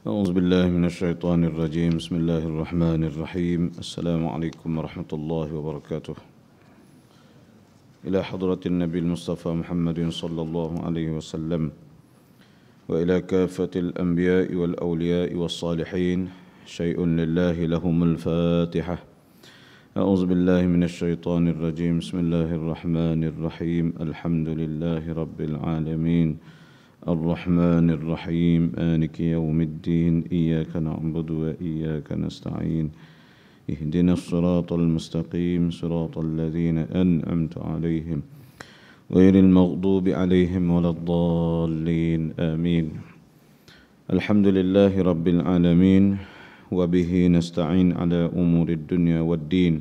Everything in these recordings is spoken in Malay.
أعوذ بالله من الشيطان الرجيم. بسم الله الرحمن الرحيم. السلام عليكم ورحمة الله وبركاته. إلى حضرة النبي المصطفى محمد صلى الله عليه وسلم وإلى كافة الأنبياء والأولياء والصالحين شيء لله لهم الفاتحة. أعوذ بالله من الشيطان الرجيم. بسم الله الرحمن الرحيم. الحمد لله رب العالمين الرحمن الرحيم مالك يوم الدين إياك نعبد وإياك نستعين اهدنا الصراط المستقيم صراط الذين أنعمت عليهم غير المغضوب عليهم ولا الضالين آمين. الحمد لله رب العالمين وبه نستعين على أمور الدنيا والدين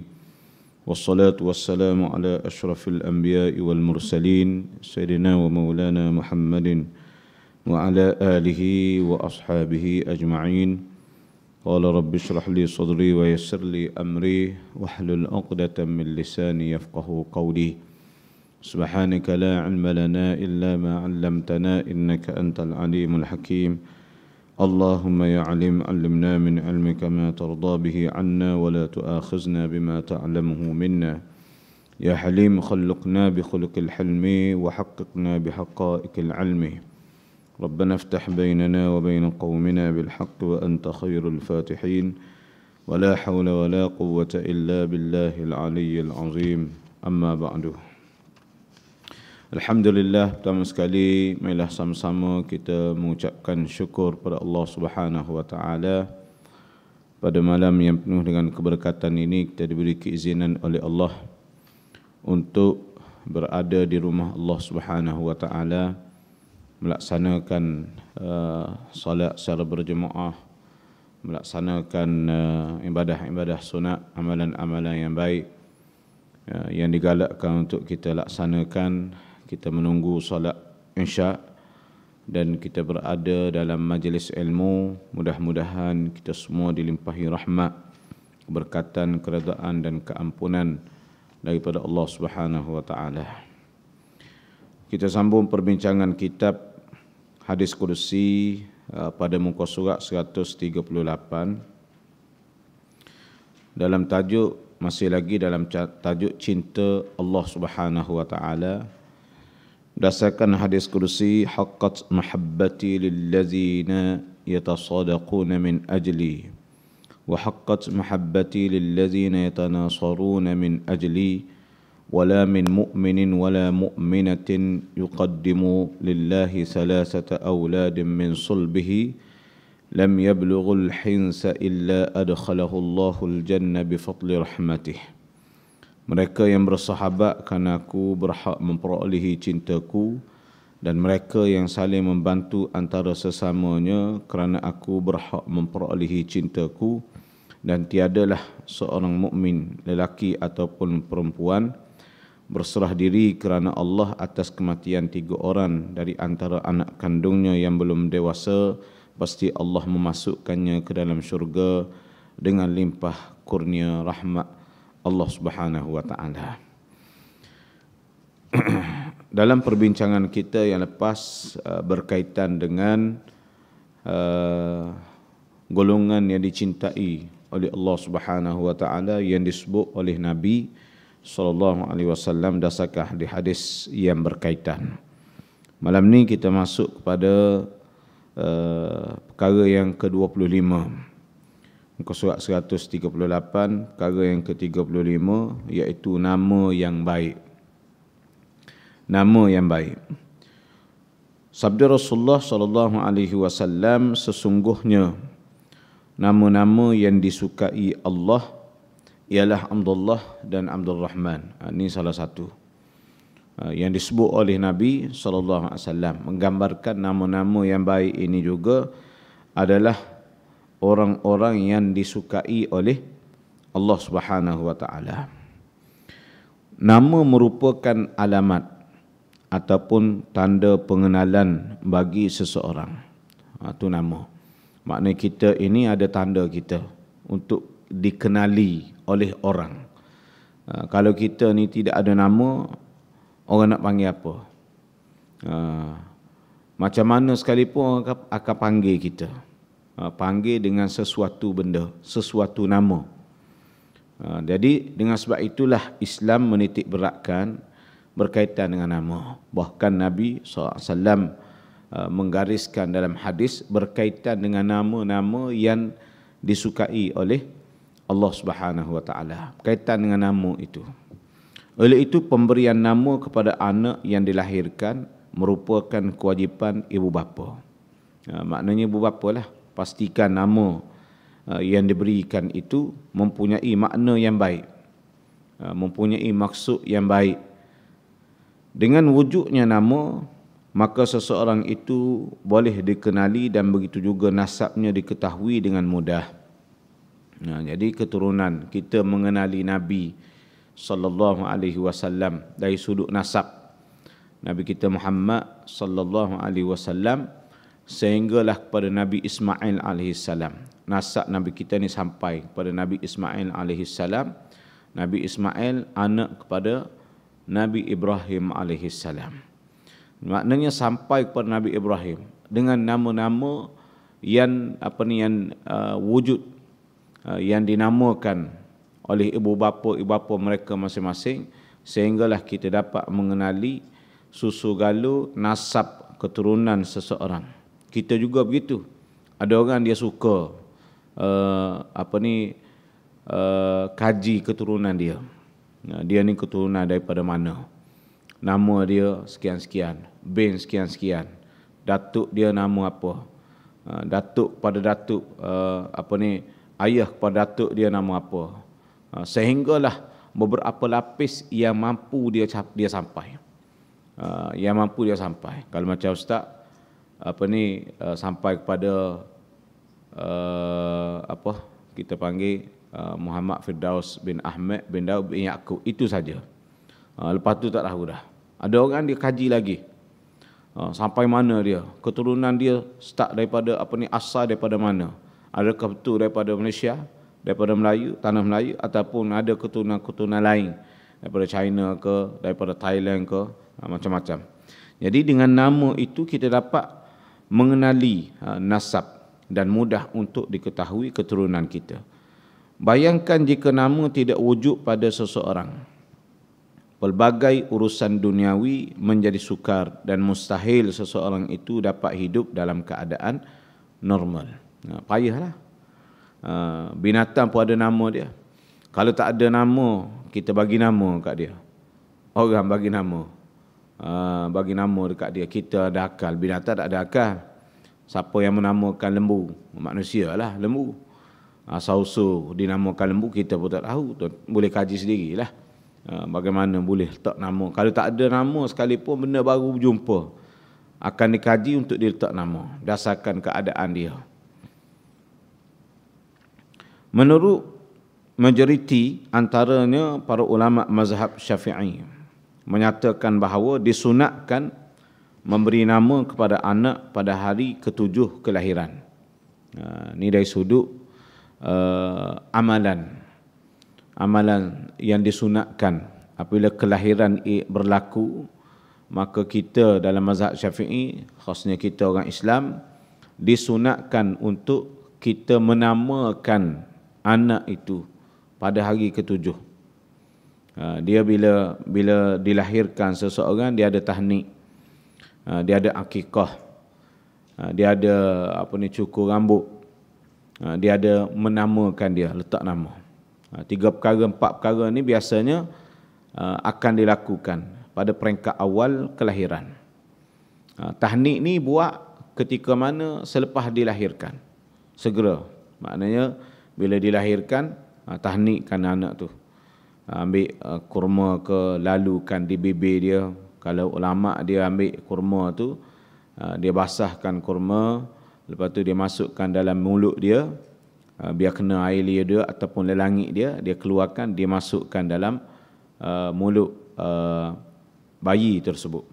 والصلاة والسلام على أشرف الأنبياء والمرسلين سيدنا ومولانا محمد وعلى آله وأصحابه أجمعين. قال رب اشرح لي صدري ويسر لي أمري واحلل عقدة من لساني يفقه قولي. سبحانك لا علم لنا إلا ما علمتنا إنك أنت العليم الحكيم. اللهم يا عليم علمنا من علمك ما ترضى به عنا ولا تؤاخذنا بما تعلمه منا. يا حليم خلقنا بخلق الحلم وحققنا بحقائق العلم. ربنا افتح بيننا وبين قومنا بالحق وأنت خير الفاتحين. ولا حول ولا قوة إلا بالله العلي العظيم. أما بعد. Alhamdulillah, pertama sekali marilah sama-sama kita mengucapkan syukur pada Allah Subhanahu wa taala. Pada malam yang penuh dengan keberkatan ini kita diberi keizinan oleh Allah untuk berada di rumah Allah Subhanahu wa taala, melaksanakan salat secara berjemaah, melaksanakan ibadah-ibadah sunat, amalan-amalan yang baik yang digalakkan untuk kita laksanakan. Kita menunggu salat Isya dan kita berada dalam majlis ilmu. Mudah-mudahan kita semua dilimpahi rahmat, keberkatan, keredaan dan keampunan daripada Allah Subhanahu wa taala. Kita sambung perbincangan kitab Hadis Qudsi pada muka surat 138 dalam tajuk, masih lagi dalam tajuk cinta Allah Subhanahu wa taala. Berdasarkan hadis qudsi, haqqat mahabbati lillazina yatasadaquna min ajli wa haqqat mahabbati lillazina yatanasaruna min ajli wala min mu'minin wala mu'minatin yuqaddimu lillahi thalathata awladin min sulbihi lam yablughul hinsa illa adkhalahu Allahul jannah bifadli rahmatih. Mereka yang bersahabat kerana aku berhak memperolehi cintaku, dan mereka yang saling membantu antara sesamanya kerana aku berhak memperolehi cintaku, dan tiadalah seorang mukmin lelaki ataupun perempuan berserah diri kerana Allah atas kematian 3 orang dari antara anak kandungnya yang belum dewasa, pasti Allah memasukkannya ke dalam syurga dengan limpah kurnia rahmat Allah Subhanahu wa taala. Dalam perbincangan kita yang lepas berkaitan dengan golongan yang dicintai oleh Allah Subhanahu wa taala yang disebut oleh Nabi sallallahu alaihi wasallam berdasarkan hadis yang berkaitan. Malam ni kita masuk kepada perkara yang ke-25. Muka surat 138, perkara yang ke-35, iaitu nama yang baik. Nama yang baik. Sabda Rasulullah sallallahu alaihi wasallam, sesungguhnya nama-nama yang disukai Allah ialah Abdullah dan Abdul Rahman. Ini salah satu yang disebut oleh Nabi sallallahu alaihi wasallam, menggambarkan nama-nama yang baik ini juga adalah orang-orang yang disukai oleh Allah Subhanahu wa taala. Nama merupakan alamat ataupun tanda pengenalan bagi seseorang. Itu nama. Maknanya kita ini ada tanda kita untuk dikenali oleh orang. Kalau kita ni tidak ada nama, orang nak panggil apa? Macam mana sekalipun orang akan panggil kita. panggil dengan sesuatu benda, sesuatu nama. Jadi dengan sebab itulah Islam menitik beratkan berkaitan dengan nama. Bahkan Nabi SAW menggariskan dalam hadis berkaitan dengan nama-nama yang disukai oleh Allah Subhanahu wa taala, berkaitan dengan nama itu. Oleh itu pemberian nama kepada anak yang dilahirkan merupakan kewajipan ibu bapa. Maknanya ibu bapa lah pastikan nama yang diberikan itu mempunyai makna yang baik, mempunyai maksud yang baik. Dengan wujudnya nama, maka seseorang itu boleh dikenali dan begitu juga nasabnya diketahui dengan mudah. Jadi keturunan kita mengenali Nabi sallallahu alaihi wasallam dari sudut nasab. Nabi kita Muhammad sallallahu alaihi wasallam sehinggalah kepada Nabi Ismail alaihi salam. Nasab Nabi kita ni sampai kepada Nabi Ismail alaihi salam. Nabi Ismail anak kepada Nabi Ibrahim alaihi salam. Maknanya sampai kepada Nabi Ibrahim dengan nama-nama yang wujud yang dinamakan oleh ibu bapa mereka masing-masing, sehinggalah kita dapat mengenali susu galur nasab keturunan seseorang. Kita juga begitu. Ada orang dia suka kaji keturunan dia. Dia ni keturunan daripada mana? Nama dia sekian-sekian, bin sekian-sekian. Datuk dia nama apa? Datuk pada datuk ayah kepada datuk dia nama apa? Sehinggalah beberapa lapis yang mampu dia sampai. Yang mampu dia sampai. Kalau macam ustaz sampai kepada kita panggil Muhammad Firdaus bin Ahmad bin Daud bin Yaqub, itu saja. Lepas tu tak tahu dah. Ada orang dia kaji lagi. Sampai mana dia? Keturunan dia start daripada asal daripada mana? Adakah betul daripada Malaysia, daripada Melayu, tanah Melayu, ataupun ada keturunan-keturunan lain daripada China ke, daripada Thailand ke, macam-macam. Jadi dengan nama itu kita dapat mengenali nasab dan mudah untuk diketahui keturunan kita. Bayangkan jika nama tidak wujud pada seseorang, pelbagai urusan duniawi menjadi sukar dan mustahil seseorang itu dapat hidup dalam keadaan normal. Payahlah. Binatang pun ada nama dia. Kalau tak ada nama, kita bagi nama kat dia. Orang bagi nama. Bagi nama dekat dia. Kita ada akal. Binatang tak ada akal. Siapa yang menamakan lembu? Manusia lah lembu. Asal-usul dinamakan lembu kita pun tak tahu. Boleh kaji sendirilah. Bagaimana boleh letak nama. Kalau tak ada nama sekalipun benda baru berjumpa, akan dikaji untuk diletak nama berdasarkan keadaan dia. Menurut majoriti antaranya para ulama mazhab Syafi'i menyatakan bahawa disunatkan memberi nama kepada anak pada hari ke-7 kelahiran. Ini dari sudut amalan yang disunatkan. Apabila kelahiran berlaku, maka kita dalam mazhab Syafi'i, khasnya kita orang Islam, disunatkan untuk kita menamakan anak itu pada hari ke-7. Dia bila dilahirkan seseorang, dia ada tahnik, dia ada akikah, dia ada cukur rambut, dia ada menamakan dia, letak nama. 3 perkara 4 perkara ni biasanya akan dilakukan pada peringkat awal kelahiran. Tahnik ni buat ketika mana selepas dilahirkan, segera. Maknanya bila dilahirkan, tahnikkan anak tu. Ambil kurma ke, lalukan di bibir dia. Kalau ulama dia ambil kurma tu, dia basahkan kurma, lepas tu dia masukkan dalam mulut dia, biar kena air liur dia ataupun lelangit dia, dia keluarkan, dia masukkan dalam mulut bayi tersebut,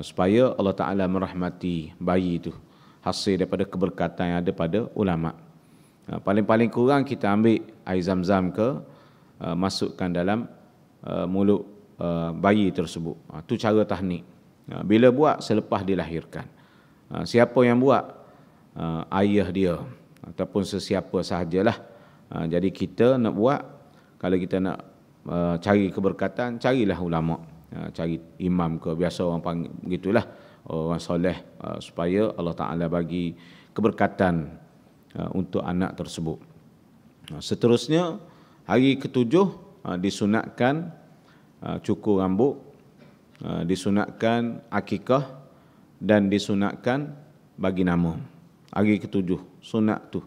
supaya Allah Ta'ala merahmati bayi itu, hasil daripada keberkatan yang ada pada ulama. Paling-paling kurang kita ambil air zam-zam ke, masukkan dalam mulut bayi tersebut. Itu cara tahnik. Bila buat? Selepas dilahirkan. Siapa yang buat? ayah dia ataupun sesiapa sahajalah. Jadi kita nak buat, kalau kita nak cari keberkatan, carilah ulama, cari imam ke, biasa orang panggil begitulah, orang soleh, supaya Allah Ta'ala bagi keberkatan untuk anak tersebut. Seterusnya, hari ketujuh disunatkan cukur rambut, disunatkan akikah dan disunatkan bagi nama. Hari ketujuh, sunat tu.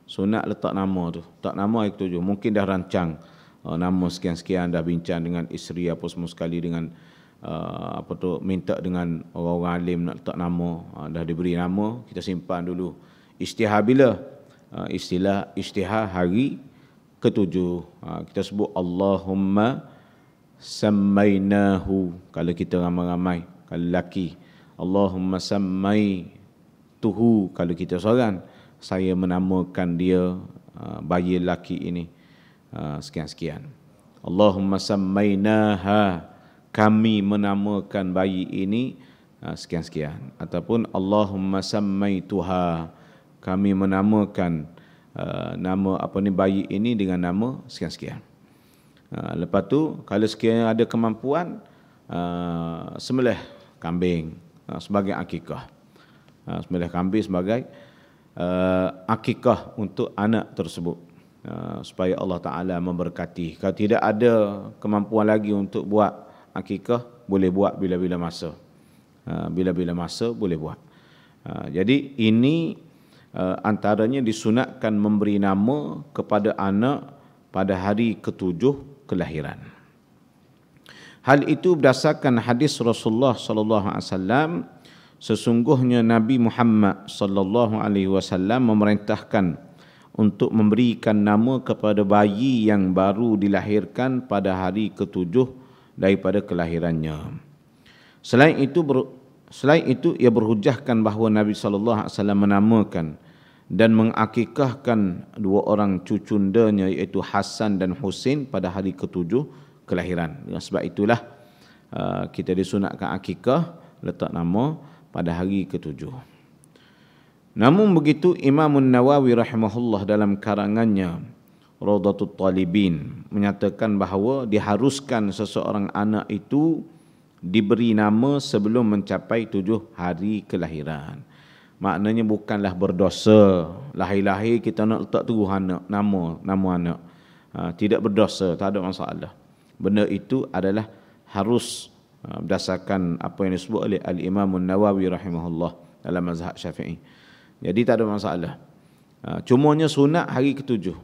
Sunat letak nama tu. Tak nama hari ketujuh. Mungkin dah rancang nama sekian-sekian, dah bincang dengan isteri apa semua sekali, dengan minta dengan orang-orang alim nak letak nama, dah diberi nama, kita simpan dulu. Isytihar bila? Istilah isytihar hari ketujuh. Kita sebut Allahumma sammainahu kalau kita ramai-ramai, kalau lelaki. Allahumma sammaituhu kalau kita seorang, saya menamakan dia, bayi lelaki ini, sekian-sekian. Allahumma sammainaha, kami menamakan bayi ini sekian-sekian. Ataupun Allahumma sammaituha, kami menamakan nama bayi ini dengan nama sekian-sekian. Lepas tu kalau sekiranya ada kemampuan, sembelih kambing sebagai akikah. Sembelih kambing sebagai akikah untuk anak tersebut, supaya Allah Ta'ala memberkati. Kalau tidak ada kemampuan lagi untuk buat akikah, boleh buat bila-bila masa. Bila-bila masa boleh buat. Jadi ini antaranya disunatkan memberi nama kepada anak pada hari ketujuh kelahiran. Hal itu berdasarkan hadis Rasulullah sallallahu alaihi wasallam, sesungguhnya Nabi Muhammad sallallahu alaihi wasallam memerintahkan untuk memberikan nama kepada bayi yang baru dilahirkan pada hari ketujuh daripada kelahirannya. Selain itu ia berhujahkan bahawa Nabi sallallahu alaihi wasallam menamakan dan mengakikahkan dua orang cucundanya, iaitu Hasan dan Husain, pada hari ketujuh kelahiran. Dengan sebab itulah kita disunatkan akikah, letak nama pada hari ketujuh. Namun begitu, Imam Nawawi rahimahullah dalam karangannya Rawdatul Talibin menyatakan bahawa diharuskan seseorang anak itu diberi nama sebelum mencapai 7 hari kelahiran. Maknanya bukanlah berdosa lahir-lahir kita nak letak terus anak, nama anak. Tidak berdosa, tak ada masalah. Benda itu adalah harus berdasarkan apa yang disebut oleh Al-Imam Nawawi rahimahullah dalam mazhab Syafi'i. Jadi tak ada masalah. Cumanya sunat hari ketujuh.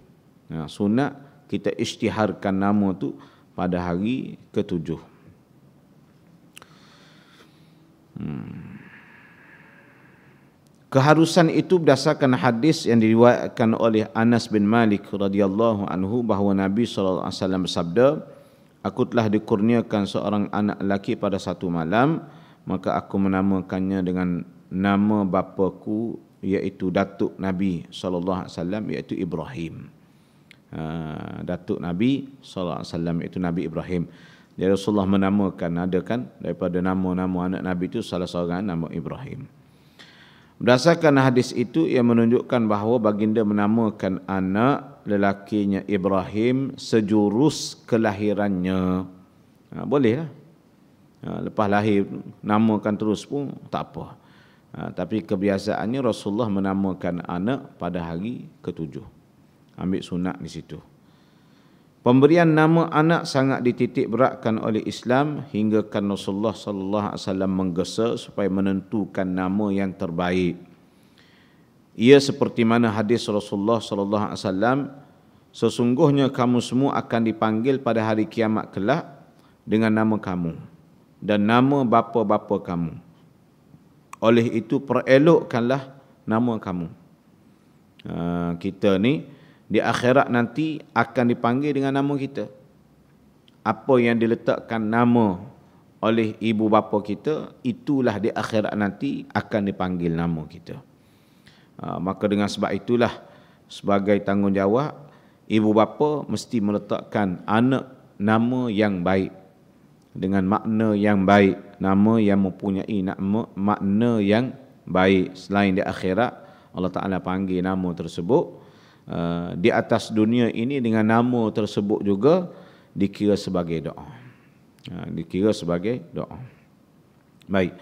Sunat kita isytiharkan nama tu pada hari ketujuh. Keharusan itu berdasarkan hadis yang diriwayatkan oleh Anas bin Malik radhiyallahu anhu bahawa Nabi sallallahu alaihi wasallam bersabda, aku telah dikurniakan seorang anak lelaki pada satu malam, maka aku menamakannya dengan nama bapaku, iaitu datuk Nabi sallallahu alaihi wasallam, iaitu Ibrahim. Datuk Nabi sallallahu alaihi wasallam iaitu Nabi Ibrahim. Jadi Rasulullah menamakan, ada kan daripada nama-nama anak Nabi itu salah seorang nama Ibrahim. Berdasarkan hadis itu, ia menunjukkan bahawa baginda menamakan anak lelakinya Ibrahim sejurus kelahirannya. Bolehlah. Lepas lahir namakan terus pun tak apa. Tapi kebiasaannya Rasulullah menamakan anak pada hari ketujuh. Ambil sunat di situ. Pemberian nama anak sangat dititik beratkan oleh Islam hingga kan Rasulullah sallallahu alaihi wasallam menggesa supaya menentukan nama yang terbaik. Ia seperti mana hadis Rasulullah sallallahu alaihi wasallam, sesungguhnya kamu semua akan dipanggil pada hari kiamat kelak dengan nama kamu dan nama bapa-bapa kamu. Oleh itu perelokkanlah nama kamu. Kita ni di akhirat nanti akan dipanggil dengan nama kita. Apa yang diletakkan nama oleh ibu bapa kita, itulah di akhirat nanti akan dipanggil nama kita. Maka dengan sebab itulah, sebagai tanggungjawab, ibu bapa mesti meletakkan anak nama yang baik, dengan makna yang baik, nama yang mempunyai makna yang baik. Selain di akhirat, Allah Ta'ala panggil nama tersebut, di atas dunia ini dengan nama tersebut juga dikira sebagai doa. Dikira sebagai doa. Baik.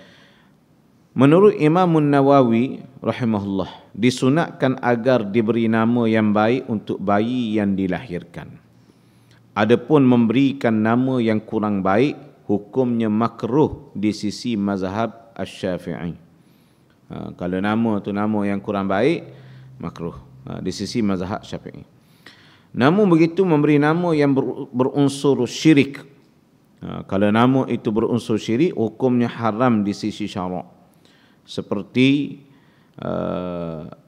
Menurut Imam Nawawi rahimahullah, disunatkan agar diberi nama yang baik untuk bayi yang dilahirkan. Adapun memberikan nama yang kurang baik, hukumnya makruh di sisi mazhab Asy-Syafi'i. Kalau nama tu nama yang kurang baik, makruh di sisi mazhab Syafi'i. Namun begitu memberi nama yang berunsur syirik, kalau nama itu berunsur syirik, hukumnya haram di sisi syarak. Seperti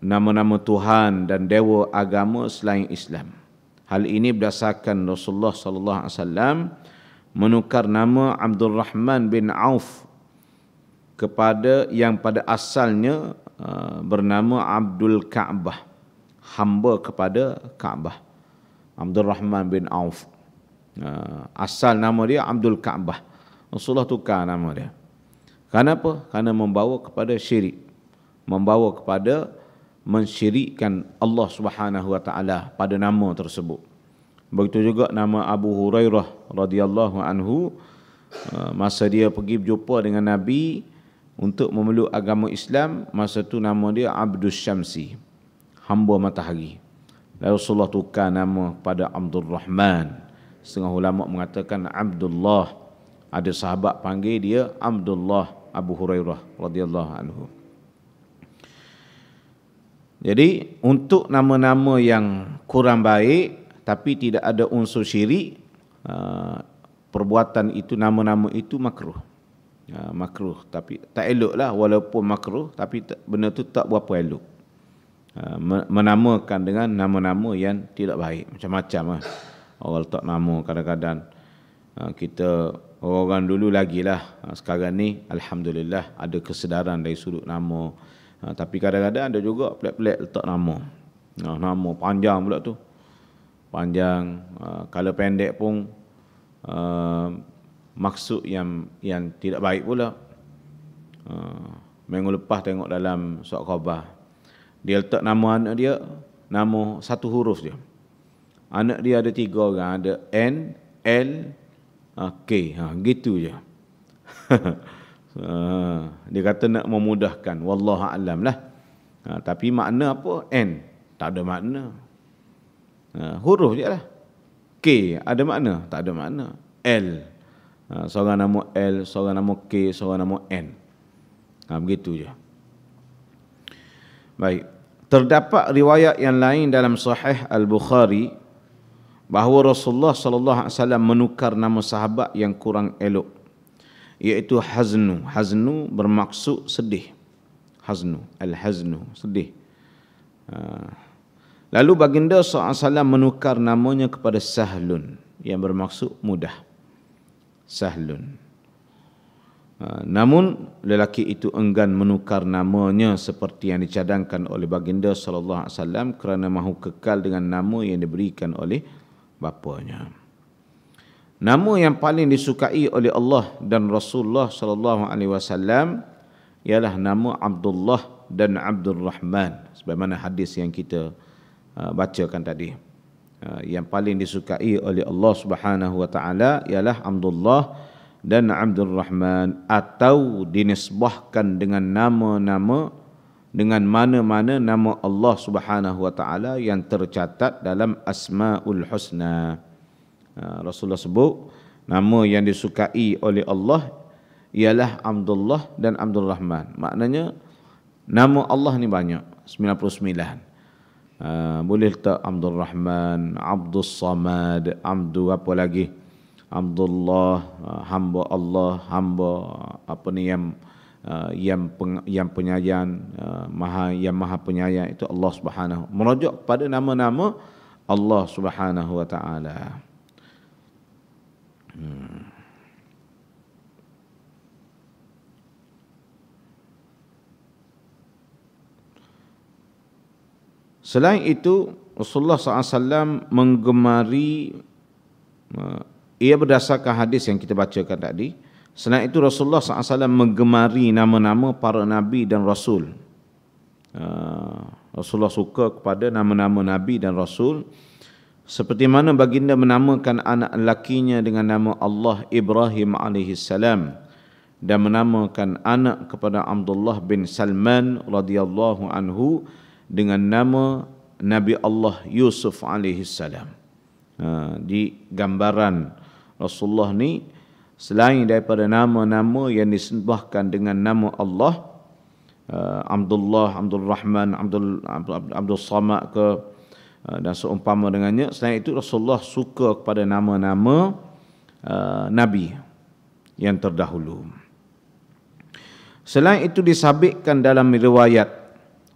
nama-nama Tuhan dan dewa agama selain Islam. Hal ini berdasarkan Rasulullah sallallahu alaihi wasallam menukar nama Abdul Rahman bin Auf kepada yang pada asalnya bernama Abdul Ka'bah, hamba kepada Ka'bah. Abdul Rahman bin Auf, asal nama dia Abdul Ka'bah. Rasulullah tukar nama dia. Kenapa? Kerana membawa kepada syirik, membawa kepada mensyirikkan Allah Subhanahu wa taala pada nama tersebut. Begitu juga nama Abu Hurairah radhiyallahu anhu, masa dia pergi berjumpa dengan Nabi untuk memeluk agama Islam, masa tu nama dia Abdus Syamsi, hamba matahari. Lalu Rasulullah tukar nama pada Abdul Rahman. Setengah ulama mengatakan Abdullah. Ada sahabat panggil dia Abdullah Abu Hurairah radhiyallahu anhu. Jadi untuk nama-nama yang kurang baik tapi tidak ada unsur syirik, perbuatan itu, nama-nama itu makruh. Makruh, tapi tak eloklah, walaupun makruh tapi benda tu tak berapa elok. Menamakan dengan nama-nama yang tidak baik, macam-macam lah. Orang letak nama kadang-kadang kita, orang dulu lagi lah, sekarang ni alhamdulillah ada kesedaran dari sudut nama. Tapi kadang-kadang ada juga pelik-pelik letak nama. Nama panjang pula tu, panjang. Kalau pendek pun maksud yang tidak baik pula. Minggu lepas tengok dalam surat khabar, dia letak nama anak dia, nama satu huruf je. Anak dia ada 3 orang, ada N, L, K, gitu je. Dia kata nak memudahkan, wallahu a'lam lah. Tapi makna apa? N tak ada makna. Huruf je lah. K ada makna? Tak ada makna. L, seorang nama L, seorang nama K, seorang nama N. Begitu je. Baik. Terdapat riwayat yang lain dalam Sahih Al-Bukhari bahawa Rasulullah sallallahu alaihi wasallam menukar nama sahabat yang kurang elok, iaitu Haznu. Haznu bermaksud sedih. Haznu, al-haznu, sedih. Lalu baginda sallallahu alaihi wasallam menukar namanya kepada Sahlun, yang bermaksud mudah. Sahlun. Namun lelaki itu enggan menukar namanya seperti yang dicadangkan oleh baginda sallallahu alaihi wasallam kerana mahu kekal dengan nama yang diberikan oleh bapanya. Nama yang paling disukai oleh Allah dan Rasulullah sallallahu alaihi wasallam ialah nama Abdullah dan Abdul Rahman, sebagaimana hadis yang kita bacakan tadi. Yang paling disukai oleh Allah Subhanahu wa taala ialah Abdullah dan Abdul Rahman, atau dinisbahkan dengan nama-nama, dengan mana-mana nama Allah Subhanahu wa taala yang tercatat dalam Asmaul Husna. Rasulullah sebut nama yang disukai oleh Allah ialah Abdullah dan Abdul Rahman. Maknanya nama Allah ni banyak, 99. Boleh letak Abdul Rahman, Abdul Samad, Abdul apa lagi, Abdullah, hamba Allah, hamba apa ni yang penyayang, maha penyayang, itu Allah Subhanahu. Merujuk kepada nama-nama Allah Subhanahu wa taala. Selain itu, Rasulullah SAW menggemari, ia berdasarkan hadis yang kita bacakan tadi. Selain itu, Rasulullah SAW menggemari nama-nama para Nabi dan Rasul. Rasulullah suka kepada nama-nama Nabi dan Rasul, seperti mana baginda menamakan anak lakinya dengan nama Allah Ibrahim alaihissalam dan menamakan anak kepada Abdullah bin Salman radhiyallahu anhu dengan nama Nabi Allah Yusuf alaihissalam. Di gambaran Rasulullah ni, selain daripada nama-nama yang disembahkan dengan nama Allah, Abdullah, Abdul Rahman, Abdul Samad ke, dan seumpama dengannya, selain itu Rasulullah suka kepada nama-nama Nabi yang terdahulu. Selain itu disabitkan dalam riwayat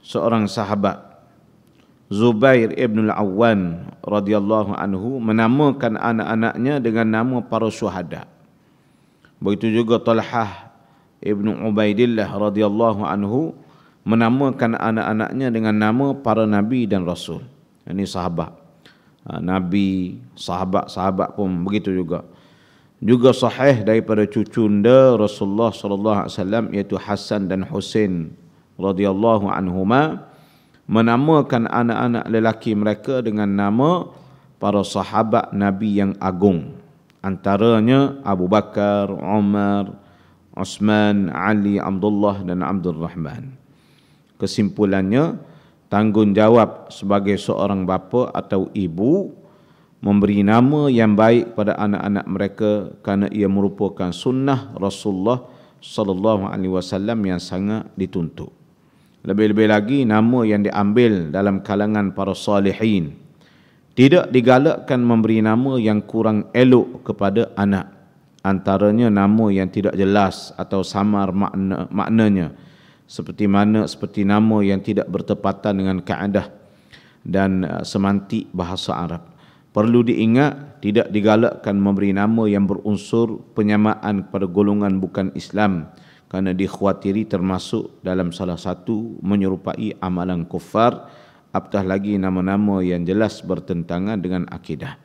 seorang sahabat, Zubair ibn al-Awwan radhiyallahu anhu, menamakan anak-anaknya dengan nama para syuhada. Begitu juga Talhah ibn Ubaidillah radhiyallahu anhu menamakan anak-anaknya dengan nama para nabi dan rasul. Ini sahabat Nabi, sahabat-sahabat pun begitu juga. Juga sahih daripada cucunda Rasulullah sallallahu alaihi wasallam, iaitu Hasan dan Husain radhiyallahu anhuma, menamakan anak-anak lelaki mereka dengan nama para sahabat Nabi yang agung. Antaranya Abu Bakar, Umar, Uthman, Ali, Abdullah dan Abdul Rahman. Kesimpulannya, tanggungjawab sebagai seorang bapa atau ibu memberi nama yang baik pada anak-anak mereka kerana ia merupakan sunnah Rasulullah sallallahu alaihi wasallam yang sangat dituntut. Lebih-lebih lagi nama yang diambil dalam kalangan para salihin. Tidak digalakkan memberi nama yang kurang elok kepada anak. Antaranya nama yang tidak jelas atau samar maknanya, seperti nama yang tidak bertepatan dengan kaedah dan semantik bahasa Arab. Perlu diingat, tidak digalakkan memberi nama yang berunsur penyamaan kepada golongan bukan Islam, kerana dikhawatiri termasuk dalam salah satu menyerupai amalan kufar, apatah lagi nama-nama yang jelas bertentangan dengan akidah.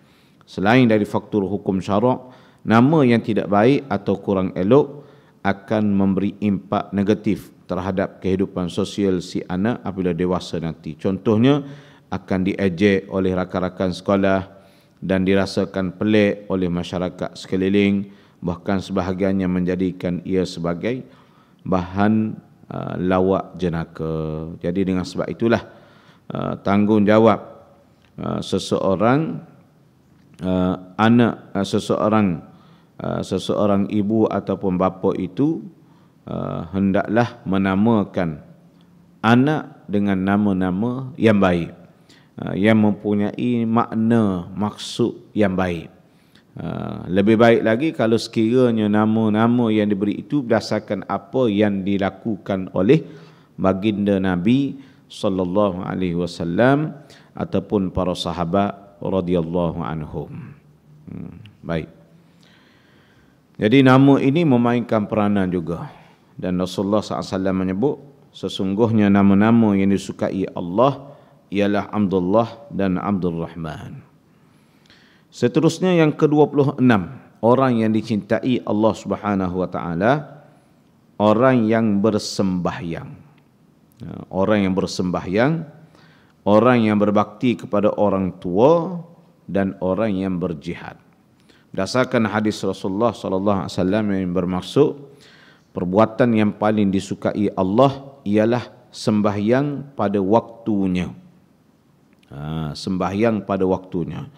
Selain dari faktor hukum syarak, nama yang tidak baik atau kurang elok akan memberi impak negatif terhadap kehidupan sosial si anak apabila dewasa nanti. Contohnya, akan diejek oleh rakan-rakan sekolah dan dirasakan pelik oleh masyarakat sekeliling, bahkan sebahagiannya menjadikan ia sebagai bahan lawak jenaka. Jadi dengan sebab itulah tanggungjawab seseorang seseorang ibu ataupun bapa itu hendaklah menamakan anak dengan nama-nama yang baik, yang mempunyai makna maksud yang baik. Lebih baik lagi kalau sekiranya nama-nama yang diberi itu berdasarkan apa yang dilakukan oleh baginda Nabi sallallahu alaihi wasallam ataupun para sahabat radhiyallahu anhum. Baik. Jadi nama ini memainkan peranan juga. Dan Rasulullah SAW menyebut, sesungguhnya nama-nama yang disukai Allah ialah Abdullah dan Abdul Rahman. Seterusnya yang ke-26, orang yang dicintai Allah Subhanahu wa taala, orang yang bersembahyang. Orang yang bersembahyang, orang yang berbakti kepada orang tua dan orang yang berjihad. Berdasarkan hadis Rasulullah sallallahu alaihi wasallam yang bermaksud, perbuatan yang paling disukai Allah ialah sembahyang pada waktunya. Sembahyang pada waktunya.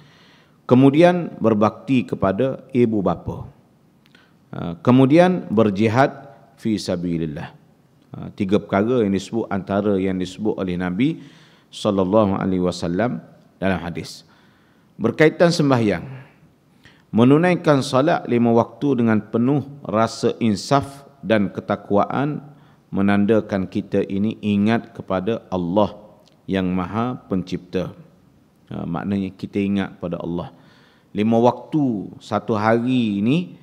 Kemudian berbakti kepada ibu bapa. Kemudian berjihad fi sabilillah. Tiga perkara yang disebut antara yang disebut oleh Nabi sallallahu alaihi wasallam dalam hadis. Berkaitan sembahyang, menunaikan salat 5 waktu dengan penuh rasa insaf dan ketakwaan menandakan kita ini ingat kepada Allah yang Maha Pencipta. Maknanya kita ingat pada Allah. 5 waktu satu hari ini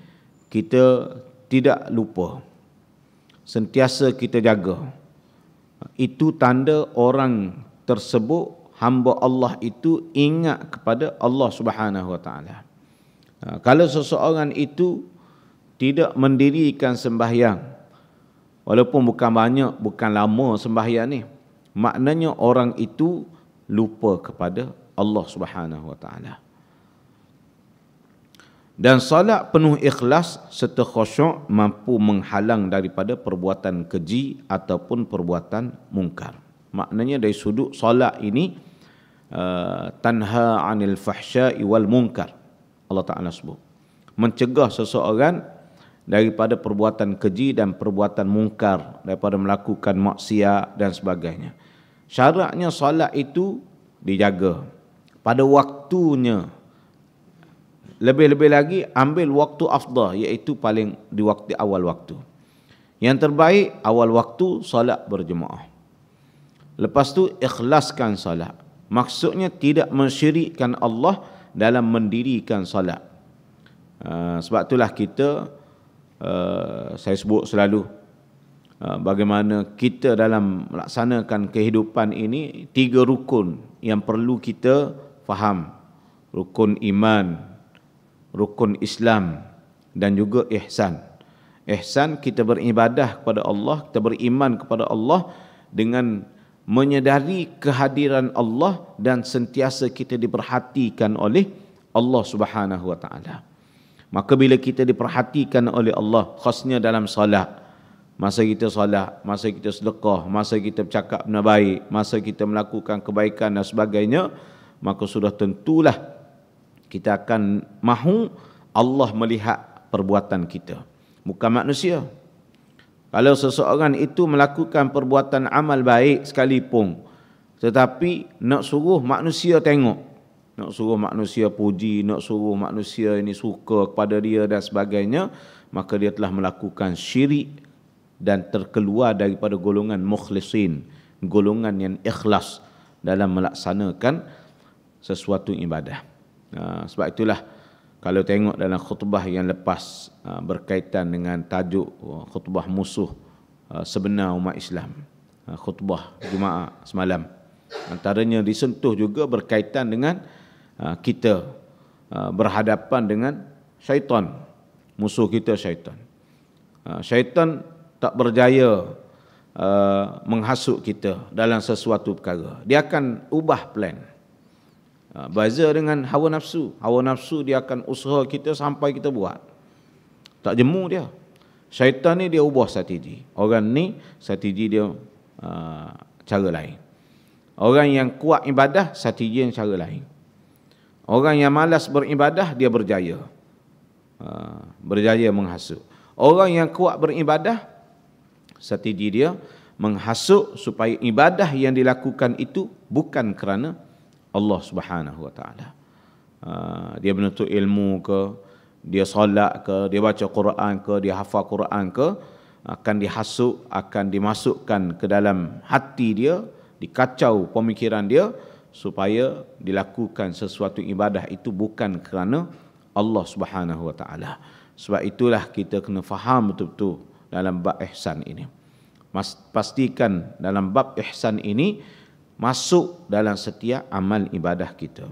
kita tidak lupa, sentiasa kita jaga. Itu tanda orang tersebut, hamba Allah itu ingat kepada Allah Subhanahu wa taala. Kalau seseorang itu tidak mendirikan sembahyang, walaupun bukan banyak, bukan lama sembahyang ni, maknanya orang itu lupa kepada Allah Subhanahu wa taala. Dan solat penuh ikhlas serta khusyuk mampu menghalang daripada perbuatan keji ataupun perbuatan mungkar. Maknanya dari sudut solat ini tanha 'anil fahsya'i wal munkar. Allah Taala sebut mencegah seseorang daripada perbuatan keji dan perbuatan mungkar, daripada melakukan maksiat dan sebagainya. Syaratnya solat itu dijaga pada waktunya. Lebih-lebih lagi ambil waktu afdal, iaitu paling di waktu awal waktu. Yang terbaik awal waktu solat berjemaah. Lepas tu ikhlaskan solat. Maksudnya tidak mensyirikkan Allah dalam mendirikan solat. Sebab itulah kita saya sebut selalu bagaimana kita dalam melaksanakan kehidupan ini 3 rukun yang perlu kita faham. Rukun iman, rukun Islam dan juga ihsan. Ihsan kita beribadah kepada Allah, kita beriman kepada Allah dengan menyedari kehadiran Allah dan sentiasa kita diperhatikan oleh Allah Subhanahu wa taala. Maka bila kita diperhatikan oleh Allah, khasnya dalam solat, masa kita solat, masa kita sedekah, masa kita bercakap benda baik, masa kita melakukan kebaikan dan sebagainya, maka sudah tentulah kita akan mahu Allah melihat perbuatan kita, bukan manusia. Kalau seseorang itu melakukan perbuatan amal baik sekalipun, tetapi nak suruh manusia tengok, nak suruh manusia puji, nak suruh manusia ini suka kepada dia dan sebagainya, maka dia telah melakukan syirik dan terkeluar daripada golongan mukhlisin, golongan yang ikhlas dalam melaksanakan sesuatu ibadah. Sebab itulah kalau tengok dalam khutbah yang lepas berkaitan dengan tajuk khutbah musuh sebenar umat Islam, khutbah Jumaat semalam, antaranya disentuh juga berkaitan dengan kita berhadapan dengan syaitan, musuh kita syaitan. Syaitan tak berjaya menghasut kita dalam sesuatu perkara. Dia akan ubah plan. Beza dengan hawa nafsu. Hawa nafsu dia akan usaha kita sampai kita buat. Tak jemu dia. Syaitan ni dia ubah strategi. Orang ni strategi dia cara lain. Orang yang kuat ibadah strategi yang cara lain. Orang yang malas beribadah dia berjaya. Berjaya menghasut. Orang yang kuat beribadah strategi dia menghasut supaya ibadah yang dilakukan itu bukan kerana Allah Subhanahu wa taala. Dia menuntut ilmu ke, dia solat ke, dia baca Quran ke, dia hafal Quran ke, akan dihasut, akan dimasukkan ke dalam hati dia, dikacau pemikiran dia supaya dilakukan sesuatu ibadah itu bukan kerana Allah Subhanahu wa taala. Sebab itulah kita kena faham betul-betul dalam bab ihsan ini. Pastikan dalam bab ihsan ini masuk dalam setiap amal ibadah kita.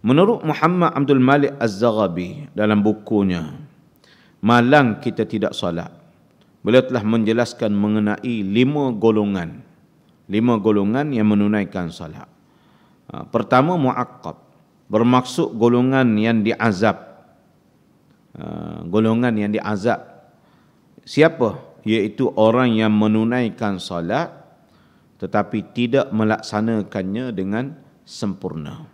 Menurut Muhammad Abdul Malik Az-Zaghabi dalam bukunya Malang Kita Tidak Solat, beliau telah menjelaskan mengenai 5 golongan. 5 golongan yang menunaikan solat. Pertama, mu'aqqab, bermaksud golongan yang diazab. Golongan yang diazab siapa? Iaitu orang yang menunaikan solat tetapi tidak melaksanakannya dengan sempurna.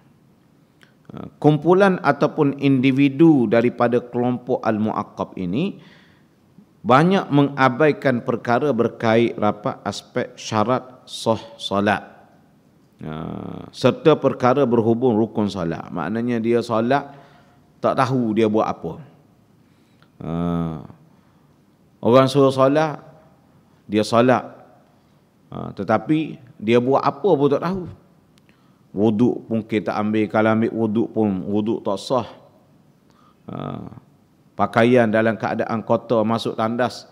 Kumpulan ataupun individu daripada kelompok al-mu'aqqab ini banyak mengabaikan perkara berkait rapat aspek syarat sah solat, serta perkara berhubung rukun solat. Maknanya dia solat tak tahu dia buat apa. Orang suruh solat, dia solat, tetapi dia buat apa pun tak tahu. Wuduk pun kita ambil, kalau ambil wuduk pun wuduk tak sah. Pakaian dalam keadaan kotor, masuk tandas,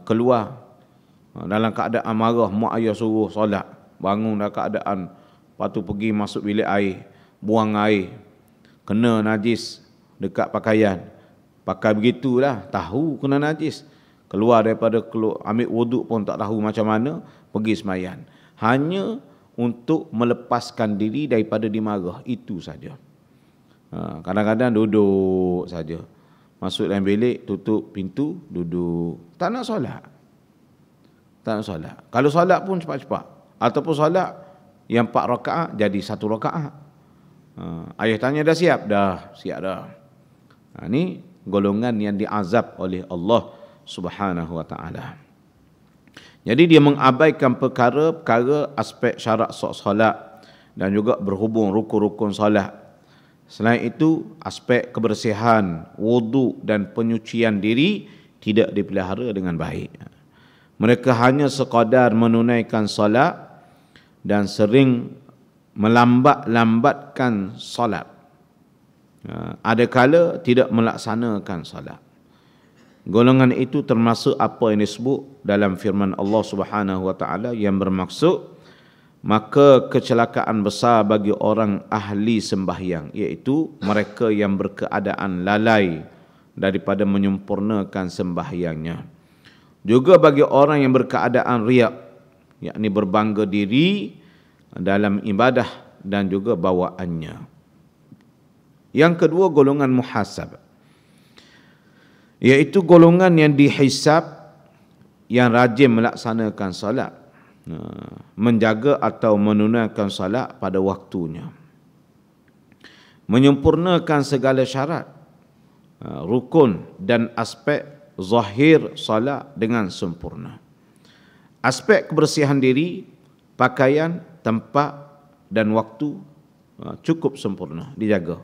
keluar dalam keadaan marah, mak ayah suruh solat, bangun dalam keadaan, lepas tu pergi masuk bilik air, buang air, kena najis dekat pakaian, pakai begitulah, tahu kena najis, Keluar ambil wuduk pun tak tahu macam mana, pergi sembahyang. Hanya untuk melepaskan diri daripada dimarah, itu saja. Kadang-kadang duduk saja. Masuk dalam bilik, tutup pintu, duduk. Tak nak solat. Tak nak solat. Kalau solat pun cepat-cepat. Ataupun solat yang 4 rakaat jadi 1 rakaat. Ayah tanya dah siap? Dah, siap dah. Ini golongan yang diazab oleh Allah Subhanahu wa taala. Jadi dia mengabaikan perkara-perkara aspek syarat solat dan juga berhubung rukun-rukun solat. Selain itu, aspek kebersihan, wuduk dan penyucian diri tidak dipelihara dengan baik. Mereka hanya sekadar menunaikan solat dan sering melambat-lambatkan solat. Ada kala tidak melaksanakan solat. Golongan itu termasuk apa yang disebut dalam firman Allah Subhanahu wa taala yang bermaksud maka kecelakaan besar bagi orang ahli sembahyang, iaitu mereka yang berkeadaan lalai daripada menyempurnakan sembahyangnya. Juga bagi orang yang berkeadaan riak, yakni berbangga diri dalam ibadah dan juga bawaannya. Yang kedua, golongan muhasab, iaitu golongan yang dihisab, yang rajin melaksanakan salat, menjaga atau menunaikan salat pada waktunya, menyempurnakan segala syarat, rukun dan aspek zahir salat dengan sempurna. Aspek kebersihan diri, pakaian, tempat dan waktu cukup sempurna dijaga.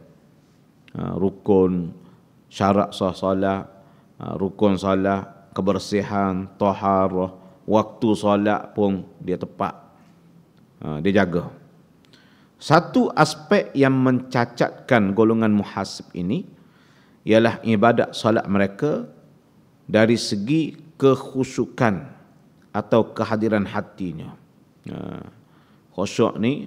Rukun, syarat sah salat, rukun salat, kebersihan, taharah, waktu solat pun dia tepat, dia jaga. Satu aspek yang mencacatkan golongan muhasib ini ialah ibadat solat mereka dari segi kekhusyukan atau kehadiran hatinya. Khusyuk ni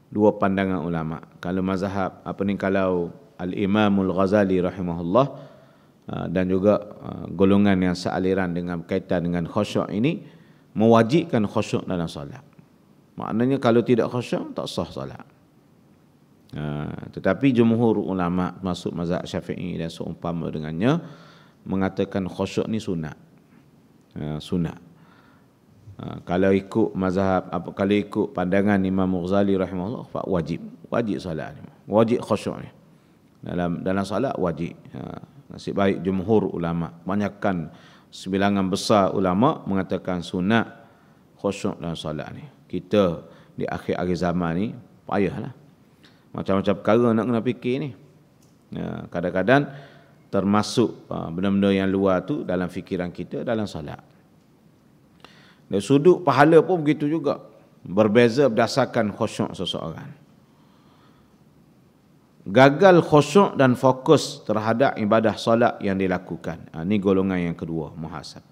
dua pandangan ulama. Kalau mazhab kalau Al-Imamul Ghazali rahimahullah dan juga golongan yang sealiran dengan berkaitan dengan khusyuk ini mewajibkan khusyuk dalam solat. Maknanya kalau tidak khusyuk tak sah solat. Tetapi jumhur ulama masuk mazhab Syafi'i dan seumpama dengannya mengatakan khusyuk ni sunat. Sunat. Kalau ikut mazhab kalau ikut pandangan Imam Ghazali rahimahullah wajib solat ni. Wajib khusyuk ni. Dalam solat wajib. Nasib baik jumhur ulama, banyakkan sebilangan besar ulama mengatakan sunat khusyuk dalam solat ni. Kita di akhir-akhir zaman ni payahlah. Macam-macam perkara nak kena fikir ni. Kadang-kadang termasuk benda-benda yang luar tu dalam fikiran kita dalam solat. Dari sudut pahala pun begitu juga. Berbeza berdasarkan khusyuk seseorang. Gagal khusyuk dan fokus terhadap ibadah solat yang dilakukan. Ini golongan yang kedua, muhasab.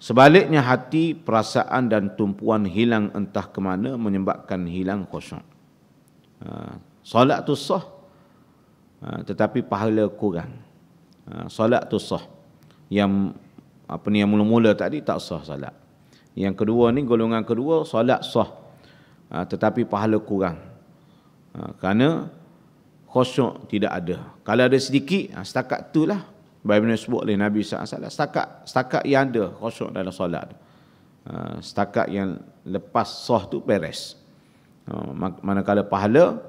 Sebaliknya hati, perasaan dan tumpuan hilang entah ke mana menyebabkan hilang khusyuk. Solat tu sah, tetapi pahala kurang. Solat tu sah. Yang mula-mula tadi tak sah solat. Yang kedua ni, golongan kedua, solat sah, tetapi pahala kurang. Kerana khusyuk tidak ada. Kalau ada sedikit, setakat itulah. Bagaimana sebut oleh Nabi SAW, setakat yang ada khusyuk dalam solat. Setakat yang lepas sah tu beres. Manakala pahala,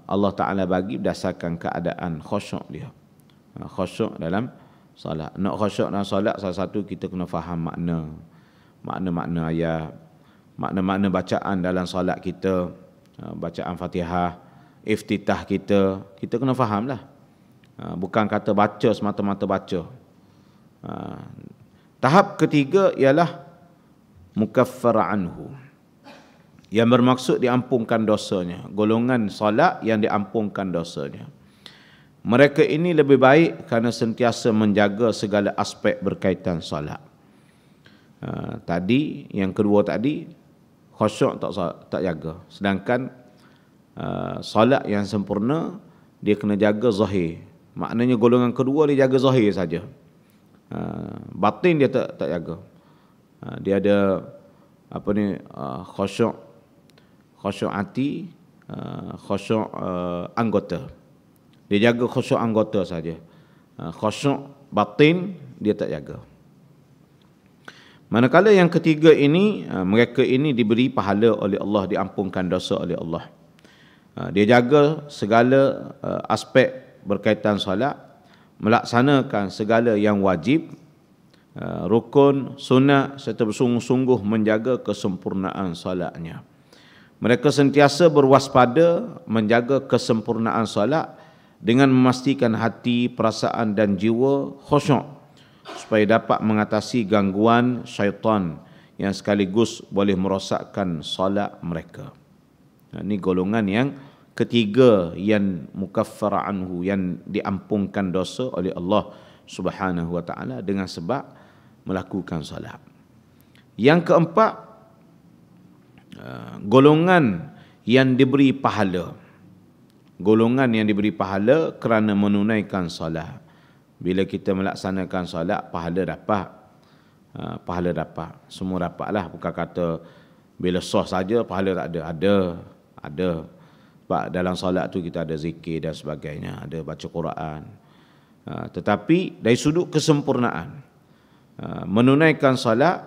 Allah Ta'ala bagi berdasarkan keadaan khusyuk dia. Khusyuk dalam solat. Nak khusyuk dalam solat, salah satu kita kena faham makna-makna ayat, makna-makna bacaan dalam solat kita, bacaan Fatihah, iftitah kita kena fahamlah. Bukan kata baca semata-mata baca. Tahap ketiga ialah mukaffar anhu, yang bermaksud diampunkan dosanya. Golongan solat yang diampunkan dosanya. Mereka ini lebih baik kerana sentiasa menjaga segala aspek berkaitan solat. Tadi yang kedua tadi khusyuk tak jaga. Sedangkan solat yang sempurna dia kena jaga zahir. Maknanya golongan kedua dia jaga zahir saja. Batin dia tak jaga. Dia ada khusyuk hati, khusyuk anggota. Dia jaga khusyuk anggota saja. Khusyuk batin dia tak jaga. Manakala yang ketiga ini, mereka ini diberi pahala oleh Allah, diampunkan dosa oleh Allah. Dia jaga segala aspek berkaitan solat, melaksanakan segala yang wajib, rukun, sunat, serta bersungguh-sungguh menjaga kesempurnaan solatnya. Mereka sentiasa berwaspada menjaga kesempurnaan solat dengan memastikan hati, perasaan dan jiwa khusyuk supaya dapat mengatasi gangguan syaitan yang sekaligus boleh merosakkan solat mereka. Ini golongan yang ketiga yang mukaffar anhu, yang diampunkan dosa oleh Allah Subhanahu wa taala dengan sebab melakukan solat. Yang keempat, golongan yang diberi pahala. Golongan yang diberi pahala kerana menunaikan solat. Bila kita melaksanakan solat, pahala dapat. Pahala dapat. Semua dapatlah. Bukan kata bila sah saja pahala tak ada. Ada. Sebab dalam solat tu kita ada zikir dan sebagainya. Ada baca Quran. Tetapi dari sudut kesempurnaan, menunaikan solat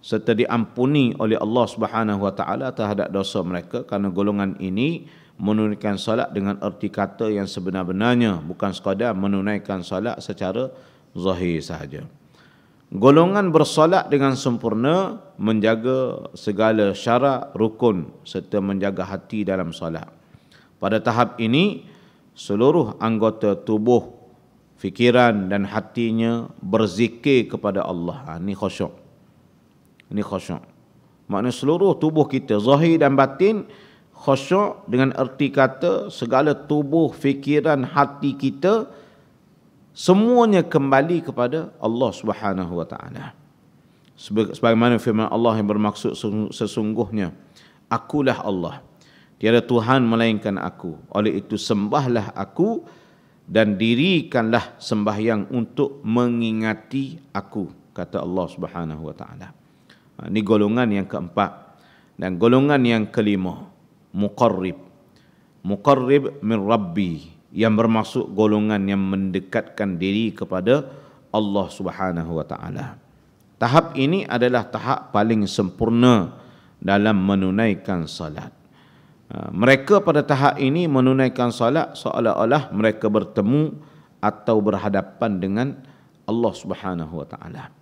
serta diampuni oleh Allah Subhanahu wa taala terhadap dosa mereka, kerana golongan ini menunaikan solat dengan erti kata yang sebenar-benarnya, bukan sekadar menunaikan solat secara zahir sahaja. Golongan bersolat dengan sempurna, menjaga segala syarat, rukun serta menjaga hati dalam solat. Pada tahap ini, seluruh anggota tubuh, fikiran dan hatinya berzikir kepada Allah. Ini khusyuk. Ini khusyuk. Maknanya seluruh tubuh kita, zahir dan batin, khusyuk dengan erti kata segala tubuh, fikiran, hati kita semuanya kembali kepada Allah Subhanahu wa taala. Sebagaimana firman Allah yang bermaksud sesungguhnya, akulah Allah, tiada Tuhan melainkan aku. Oleh itu sembahlah aku dan dirikanlah sembahyang untuk mengingati aku, kata Allah Subhanahu wa taala. Ini golongan yang keempat. Dan golongan yang kelima, muqarrib. Muqarrib min Rabbi, yang bermaksud golongan yang mendekatkan diri kepada Allah Subhanahu wa taala. Tahap ini adalah tahap paling sempurna dalam menunaikan salat. Mereka pada tahap ini menunaikan salat seolah-olah mereka bertemu atau berhadapan dengan Allah Subhanahu wa taala.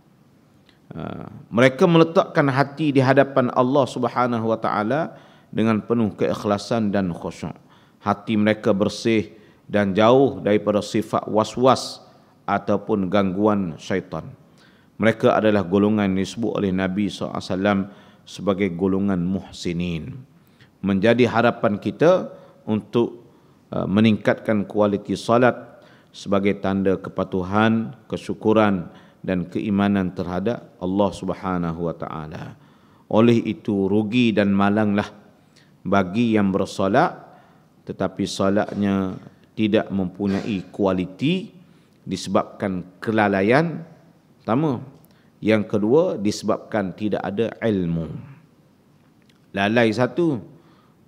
Mereka meletakkan hati di hadapan Allah Subhanahu wa taala dengan penuh keikhlasan dan khusyuk. Hati mereka bersih dan jauh daripada sifat was-was ataupun gangguan syaitan. Mereka adalah golongan yang disebut oleh Nabi SAW sebagai golongan muhsinin. Menjadi harapan kita untuk meningkatkan kualiti salat sebagai tanda kepatuhan, kesyukuran dan keimanan terhadap Allah Subhanahu wa taala. Oleh itu rugi dan malanglah bagi yang bersolat tetapi solatnya tidak mempunyai kualiti disebabkan kelalaian, pertama. Yang kedua, disebabkan tidak ada ilmu. Lalai satu,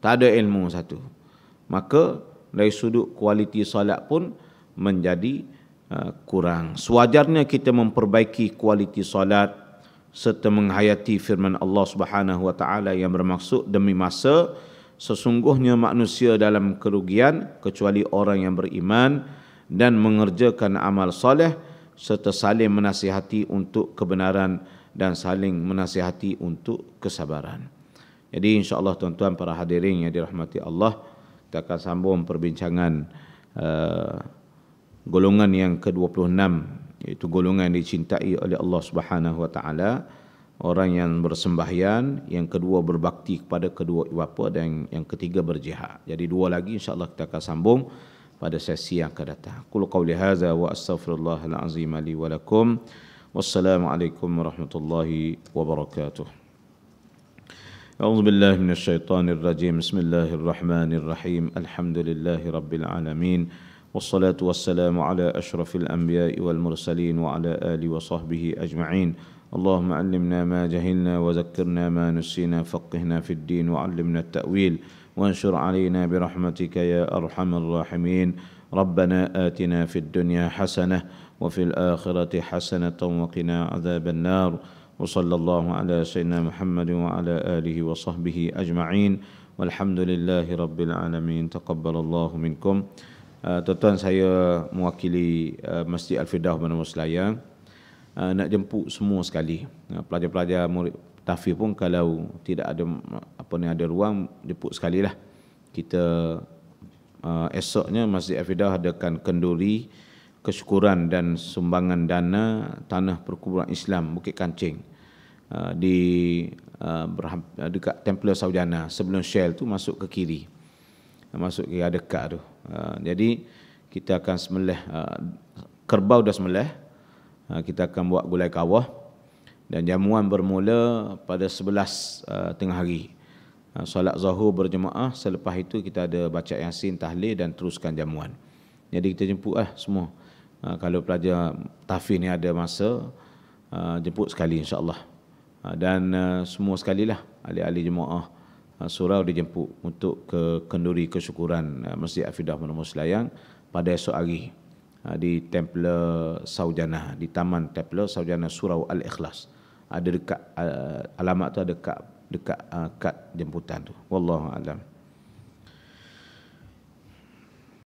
tak ada ilmu satu. Maka dari sudut kualiti solat pun menjadi kurang. Sewajarnya kita memperbaiki kualiti solat serta menghayati firman Allah Subhanahu wa taala yang bermaksud, demi masa sesungguhnya manusia dalam kerugian kecuali orang yang beriman dan mengerjakan amal soleh serta saling menasihati untuk kebenaran dan saling menasihati untuk kesabaran. Jadi insya-Allah tuan-tuan para hadirin yang dirahmati Allah, kita akan sambung perbincangan golongan yang ke-26, iaitu golongan yang dicintai oleh Allah Subhanahu wa taala, orang yang bersembahyang, yang kedua berbakti kepada kedua ibu bapa dan yang ketiga berjihad. Jadi dua lagi insya-Allah kita akan sambung pada sesi yang akan datang. Qul qauli hadza wa astaghfirullahal azim li wa lakum. Wassalamualaikum warahmatullahi wabarakatuh. A'udzu billahi minasyaitonir rajim. Bismillahirrahmanirrahim. Alhamdulillahi rabbil alamin. والصلاة والسلام على أشرف الأنبياء والمرسلين وعلى آله وصحبه أجمعين. اللهم علمنا ما جهلنا وذكرنا ما نسينا، فقهنا في الدين وعلمنا التأويل، وانشر علينا برحمتك يا أرحم الراحمين. ربنا آتنا في الدنيا حسنة وفي الآخرة حسنة وقنا عذاب النار. وصلى الله على سيدنا محمد وعلى آله وصحبه أجمعين والحمد لله رب العالمين. تقبل الله منكم. Tuan-tuan, saya mewakili Masjid Al-Firdaus Bandar Selayang nak jemput semua sekali. Pelajar-pelajar murid tahfiz pun kalau tidak ada ada ruang, jemput sekali lah. Kita esoknya Masjid Al-Firdaus adakan kenduri kesyukuran dan sumbangan dana tanah perkuburan Islam Bukit Kancing di dekat Templer Saujana. Sebelum Shell tu masuk ke kiri, masuk ke dekat tu. Jadi kita akan sembelih kerbau dah sembelih. Kita akan buat gulai kawah dan jamuan bermula pada 11 tengah hari. Solat Zuhur berjemaah, selepas itu kita ada baca Yasin, tahlil dan teruskan jamuan. Jadi kita jemput semua. Kalau pelajar tahfiz ni ada masa, jemput sekali insya-Allah. Dan semua sekalilah ahli-ahli jemaah surau dijemput untuk ke kenduri kesyukuran Masjid Al-Firdaus Bandar Selayang pada esok hari di Templer Saujana, di Taman Templer Saujana Surau Al-Ikhlas. Ada dekat alamat tu ada dekat kad jemputan tu. Wallahu a'lam.